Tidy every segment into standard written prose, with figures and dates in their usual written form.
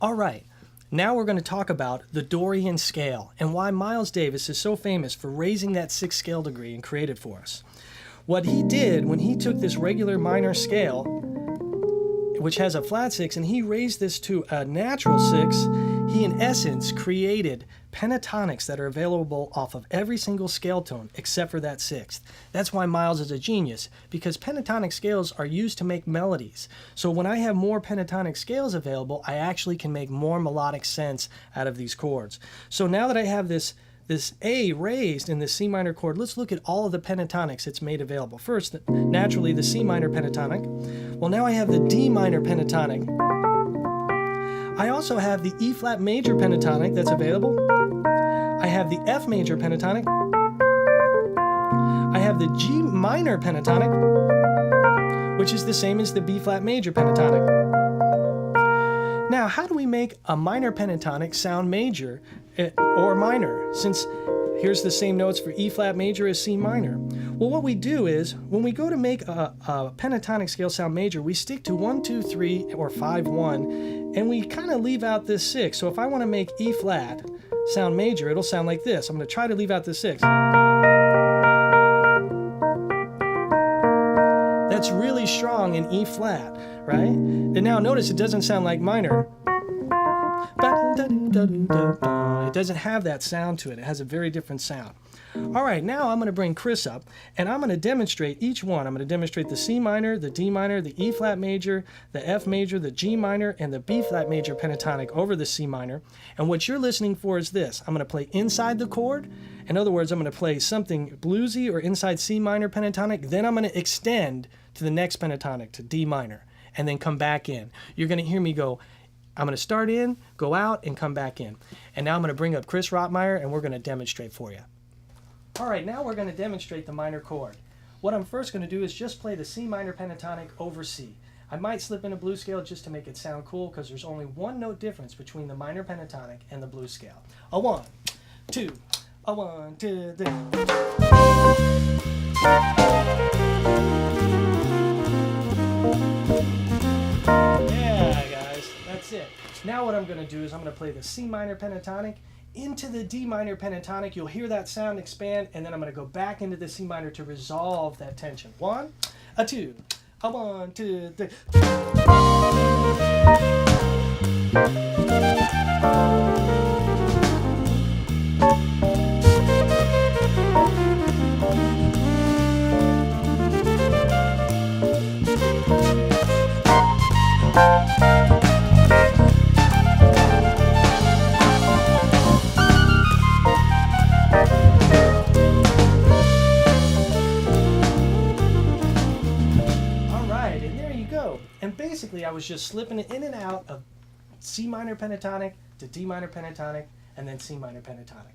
All right, now we're going to talk about the Dorian scale and why Miles Davis is so famous for raising that 6th scale degree and created for us. What he did when he took this regular minor scale, which has a flat 6, and he raised this to a natural 6, he in essence created pentatonics that are available off of every single scale tone except for that 6th. That's why Miles is a genius, because pentatonic scales are used to make melodies. So when I have more pentatonic scales available, I actually can make more melodic sense out of these chords. So now that I have this A raised in the C minor chord, let's look at all of the pentatonics it's made available. First, naturally, the C minor pentatonic. Well, now I have the D minor pentatonic. I also have the E flat major pentatonic that's available. I have the F major pentatonic. I have the G minor pentatonic, which is the same as the B flat major pentatonic. Now, how do we make a minor pentatonic sound major or minor, since here's the same notes for E flat major as C minor? Well, what we do is, when we go to make a pentatonic scale sound major, we stick to 1, 2, 3, or 5, 1, and we kind of leave out this 6. So if I want to make E flat sound major, it'll sound like this. I'm going to try to leave out the 6. That's really strong in E flat, right? And now notice it doesn't sound like minor. It doesn't have that sound to it. It has a very different sound. All right, now I'm going to bring Chris up, and I'm going to demonstrate each one. I'm going to demonstrate the C minor, the D minor, the E flat major, the F major, the G minor, and the B flat major pentatonic over the C minor. And what you're listening for is this. I'm going to play inside the chord. In other words, I'm going to play something bluesy or inside C minor pentatonic. Then I'm going to extend to the next pentatonic, to D minor, and then come back in. You're going to hear me go, I'm going to start in, go out, and come back in. And now I'm going to bring up Chris Rotmeyer, and we're going to demonstrate for you. All right, now we're going to demonstrate the minor chord. What I'm first going to do is just play the C minor pentatonic over C. I might slip in a blues scale just to make it sound cool, because there's only one note difference between the minor pentatonic and the blues scale. A 1, 2, a 1, 2, 3. Yeah, guys, that's it. Now what I'm going to do is I'm going to play the C minor pentatonic into the D minor pentatonic. You'll hear that sound expand, and then I'm going to go back into the C minor to resolve that tension. 1, a 2, a 1, 2, 3. And basically, I was just slipping it in and out of C minor pentatonic to D minor pentatonic and then C minor pentatonic.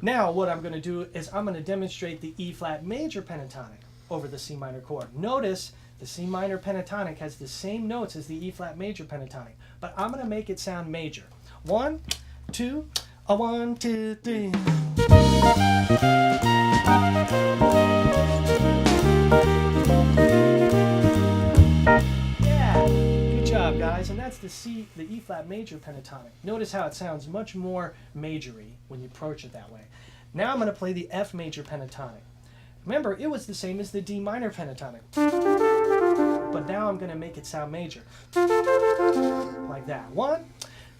Now, what I'm going to do is I'm going to demonstrate the E flat major pentatonic over the C minor chord. Notice the C minor pentatonic has the same notes as the E flat major pentatonic, but I'm going to make it sound major. 1, 2, a 1, 2, 3. Guys, and that's the E flat major pentatonic. Notice how it sounds much more majory when you approach it that way. Now I'm going to play the F major pentatonic. Remember, it was the same as the D minor pentatonic, but now I'm going to make it sound major, like that. 1,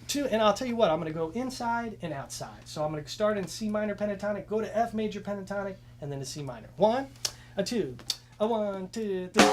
2, and I'll tell you what, I'm going to go inside and outside. So I'm going to start in C minor pentatonic, go to F major pentatonic, and then to C minor. 1, a 2, a 1, 2, 3.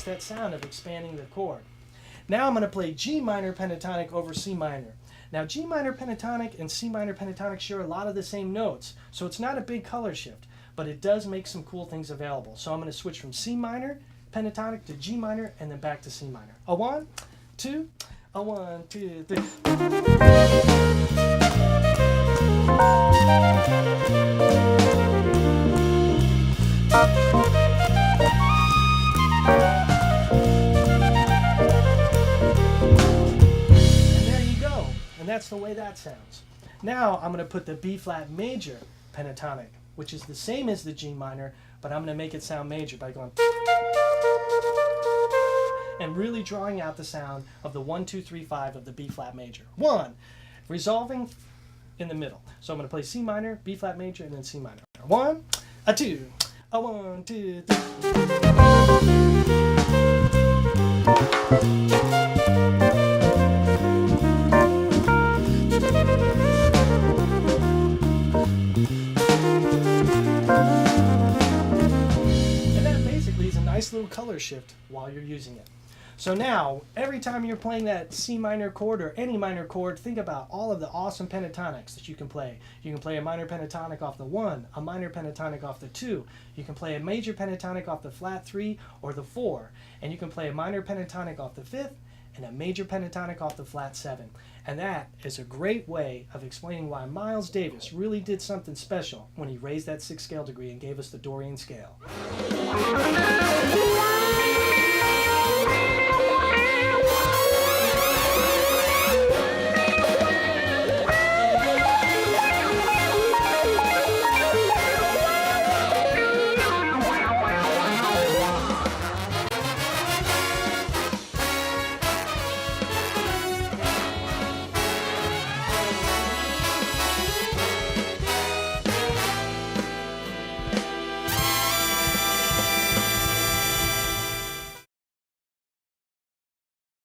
That sound of expanding the chord. Now I'm going to play G minor pentatonic over C minor. Now G minor pentatonic and C minor pentatonic share a lot of the same notes, so it's not a big color shift, but it does make some cool things available. So I'm going to switch from C minor pentatonic to G minor and then back to C minor. A 1, 2, A 1, 2, 3. And there you go. And that's the way that sounds. Now I'm going to put the B flat major pentatonic, which is the same as the G minor, but I'm going to make it sound major by going and really drawing out the sound of the 1, 2, 3, 5 of the B flat major. 1, resolving in the middle. So I'm going to play C minor, B flat major, and then C minor. 1, a 2, a 1, 2, 3. And that basically is a nice little color shift while you're using it. So now, every time you're playing that C minor chord or any minor chord, think about all of the awesome pentatonics that you can play. You can play a minor pentatonic off the 1, a minor pentatonic off the 2. You can play a major pentatonic off the flat 3 or the 4. And you can play a minor pentatonic off the 5th and a major pentatonic off the flat 7. And that is a great way of explaining why Miles Davis really did something special when he raised that 6th scale degree and gave us the Dorian scale.